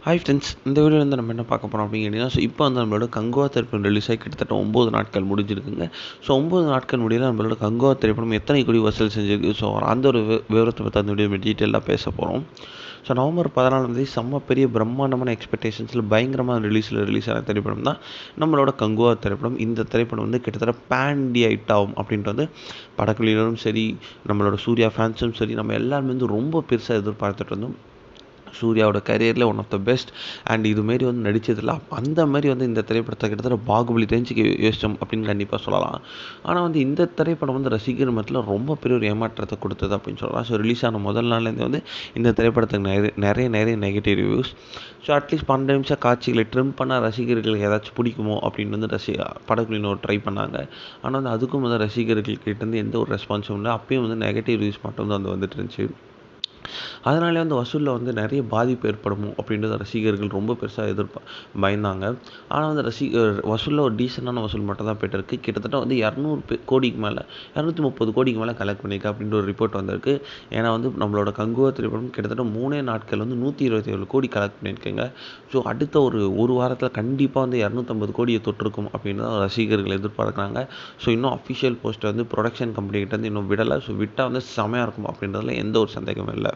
Hi friends, இந்த வீடியோவில் வந்து நம்ம என்ன பார்க்க போகிறோம் அப்படின்னு கேட்டிங்கன்னா, இப்போ வந்து நம்மளோட கங்குவா திரைப்படம் ரிலீஸ் ஆகி கிட்டத்தட்ட 9 நாட்கள் முடிஞ்சிருக்குங்க. ஸோ 9 நாட்கள் முடியல நம்மளோட கங்குவா திரைப்படம் எத்தனை கோடி வசூல் செஞ்சிருக்கு, ஸோ அந்த ஒரு விவரத்தை பற்றி அந்த வீடியோ டீட்டெயிலாக பேச போகிறோம். ஸோ நவம்பர் 14 செம்ம பெரிய பிரம்மாண்டமான எக்ஸ்பெக்டேஷன்ஸில் பயங்கரமான ரிலீஸ் ஆன திரைப்படம் தான் நம்மளோட கங்குவா திரைப்படம். இந்த திரைப்படம் வந்து கிட்டத்தட்ட பேன் இண்டியா ஹிட் ஆகும் அப்படின்ட்டு வந்து படக்குழுவினரும் சரி, நம்மளோட சூர்யா ஃபேன்ஸும் சரி, நம்ம எல்லாருமே வந்து ரொம்ப பெருசாக எதிர்பார்த்துட்டு இருந்தோம். சூர்யாவோட கரியரில் one of the best and இதுமாரி வந்து நடித்ததில்ல. அந்த மாதிரி வந்து இந்த திரைப்படத்தை கிட்டத்தட்ட பாகுபலி ரேஞ்சுக்கு யோசிச்சோம் அப்படின்னு கண்டிப்பாக சொல்லலாம். ஆனால் வந்து இந்த திரைப்படம் வந்து ரசிகர் மத்தியில் ரொம்ப பெரிய ஒரு ஏமாற்றத்தை கொடுத்தது அப்படின்னு சொல்லலாம். ஸோ ரிலீஸ் ஆன முதல் நாள்லேருந்து வந்து இந்த திரைப்படத்துக்கு நிறைய நெகட்டிவ் ரிவ்யூஸ். ஸோ அட்லீஸ்ட் 12 நிமிஷம் காட்சிகளை ட்ரிம் பண்ண ரசிகர்களுக்கு ஏதாச்சும் பிடிக்குமோ அப்படின்னு வந்து படக்குழுவினர் ட்ரை பண்ணாங்க. ஆனால் வந்து அதுக்கும் வந்து ரசிகர்கள்கிட்டேருந்து எந்த ஒரு ரெஸ்பான்ஸும் இல்லை. அப்பயும் வந்து நெகட்டிவ் ரிவ்யூஸ் மட்டும் தான் வந்து வந்துட்டு இருந்துச்சு. அதனாலே வந்து வசூலில் வந்து நிறைய பாதிப்பு ஏற்படுமோ அப்படின்றத ரசிகர்கள் ரொம்ப பெருசாக பயந்தாங்க. ஆனால் வந்து வசூலில் ஒரு டீசெண்டான வசூல் மட்டும் தான் போய்ட்டுருக்கு. கிட்டத்தட்ட வந்து 200 கோடிக்கு மேலே 230 கோடிக்கு மேலே கலெக்ட் பண்ணியிருக்கு அப்படின்ற ஒரு ரிப்போர்ட் வந்திருக்கு. ஏன்னா வந்து நம்மளோட கங்குவா திரைப்படம் கிட்டத்தட்ட 3 நாட்கள் வந்து 127 கோடி கலெக்ட் பண்ணியிருக்குங்க. ஸோ அடுத்த ஒரு வாரத்தில் கண்டிப்பாக வந்து 250 கோடியை தொட்டிருக்கும் அப்படின்னு தான் ரசிகர்கள் எதிர்பார்க்குறாங்க. ஸோ இன்னும் அஃபிஷியல் போஸ்ட்டை வந்து ப்ரொடக்ஷன் கம்பெனிகிட்ட வந்து இன்னும் விடலை. ஸோ விட்டால் வந்து செமையாக இருக்கும் அப்படின்றதுல எந்த ஒரு சந்தேகமும் இல்லை.